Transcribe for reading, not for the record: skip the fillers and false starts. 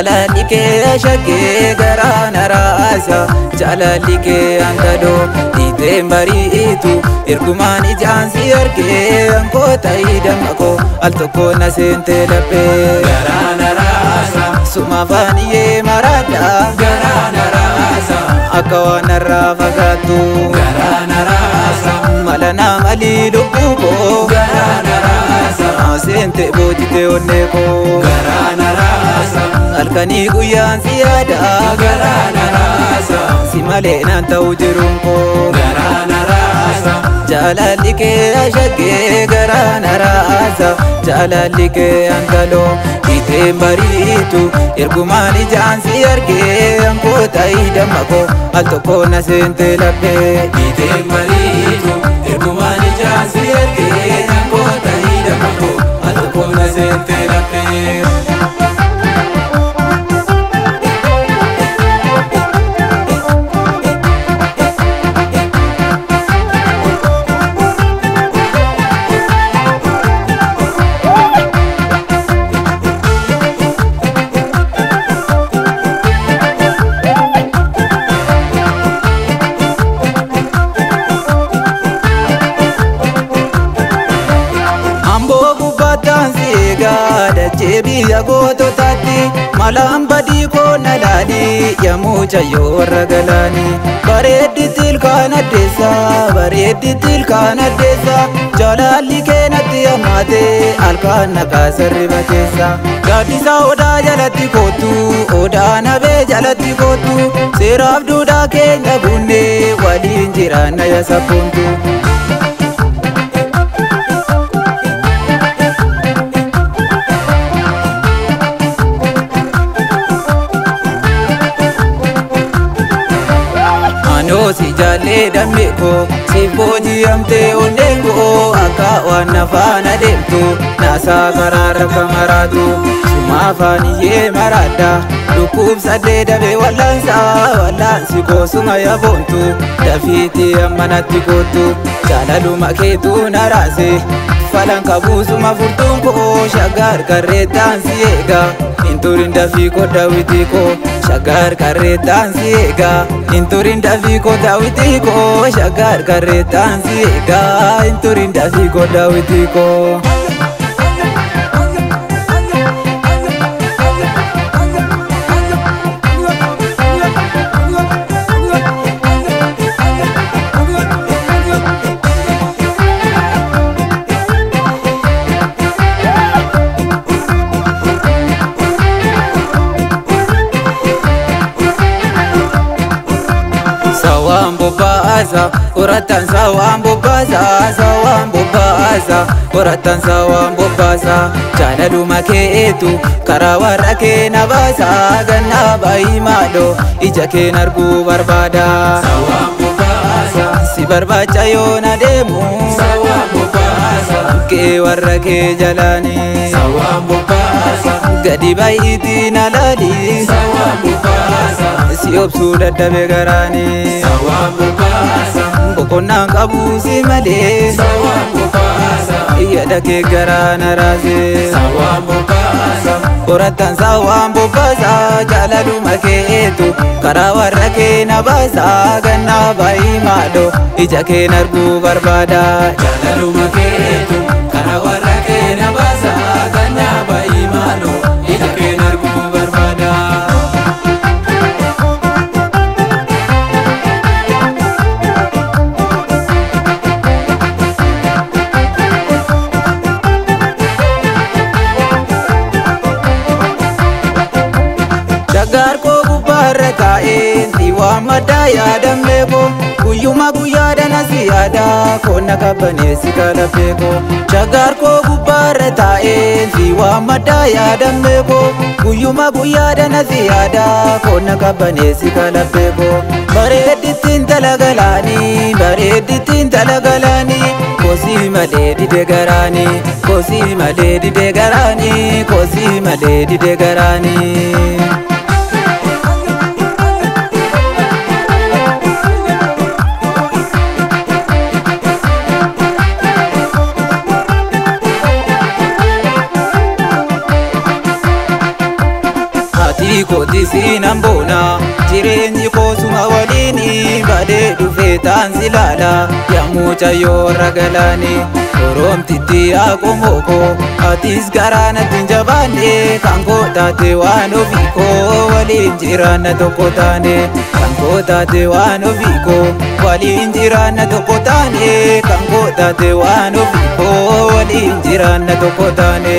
jaalalli kee shaggee garaana raasa jaalalli kee angaloo dhiiteen bariitu ergumaan ijaan si argee ankoota hidhamako al tokko na seente laphee garaana raasa suma faaniyyee maraadha garaana raasa akka waan narraa fagaattu garaana raasa mala namalii lubbuu koo garaana raasa seente boojite onnee koo garaana raasa halkanii guyyaan si yaada garaana raasa si malee naan ta'u jiruun koo garaana raasa jaalalli kee shaggee garaana raasa jaalalli kee angaloo dhiiteen bariitu ergumaan ijaan si argee ankoota hidhamako al tokko na seente laphee dhiiteen bariitu ergumaan ijaan si argee ankoota hidhamako al tokko na seente laphee Jebiya goototatti malaan badii koona laali yemmuu chayyoo warra galaani bareedditti ilkaan addeessa bareedditti ilkaan addeessa jaalalli kee natti hammaate halkan naqaasa riba keessa gaaddisa odaa jalatti kootu odaa nabee jalatti kootu seeraaf duudhaa keenya guunnee waliin jiraanna yaa sabboontu. Si jaalee dambe koo si booji'amtee onneen koo akka waan nafaana deemtu naasaa karaarra kamaraatu suma afaaniyyee maraadha dhukkubsadhee dabee wallaansi koo suma yaboontu dafiitii ammanatti kootu jaalaluma keetu naraase falan qabuu suma furtuun koo shaggar karreettaan si eega inturin dafii koo daawwitii koo shaggar karreettaan si eega inturin dafii koo daawwitii koo shaggar karreettaan si eega inturin dafii koo daawwitii koo. Sawaan bobbaasa qoratan sawaan bobbaasa sawaan bobbaasa qoratan sawaan bobbaasa jaalaluma keetu karaa warra kee na baasa gannaa baay'ee maaloo ija kee arguu barbaada sawaan bobbaasa si barbaacha yoo na deemu sawaan bobbaasa kee warra kee jalaani sawaan bobbaasa gadi baay'eetii na laali sawaan bobbaasa si obsuu dadhabe garaani sawaan bobbaasa boqonnaan qabuu si malee sawaan bobbaasa yaada kee garaa na raase sawaan bobbaasa qoratan sawaan bobbaasa jaalaluma keetu karaa warra kee na baasa gannaa baay'ee maaloo ija kee arguu barbaada jaalaluma keetu karaa warra kee na baasa gannaa baay'ee maaloo ija kee arguu barbaada. Shaggar koo gubbaarra taa'een si waammadha yaadamee koo guyyuma guyyaadhaan asi yaada koonna qabbaneessi kalaphee koo shaggar koo gubbaarra taa'een si waammadha yaadamee koo guyyuma guyyaadhaan asi yaada koonna qabbaneessi kalaphee koo bareeddittiin talagalaanii bareeddittiin talagalaanii kosii malee dide garaanii kosii malee dide garaanii kosii malee dide garaanii. kooti siinan boona jireenyi koosuma waliini badee dhufee taansi laala yaa mucayyoo ragalaani oromtitti aqomoko atis garaanatti hin jabaanne kan koo taate waan ofii koo waliin jiraanna tokko taane kan koo taate waan ofii koo waliin jiraanna tokko taane kan koo taate waan ofii koo waliin jiraanna tokko taane.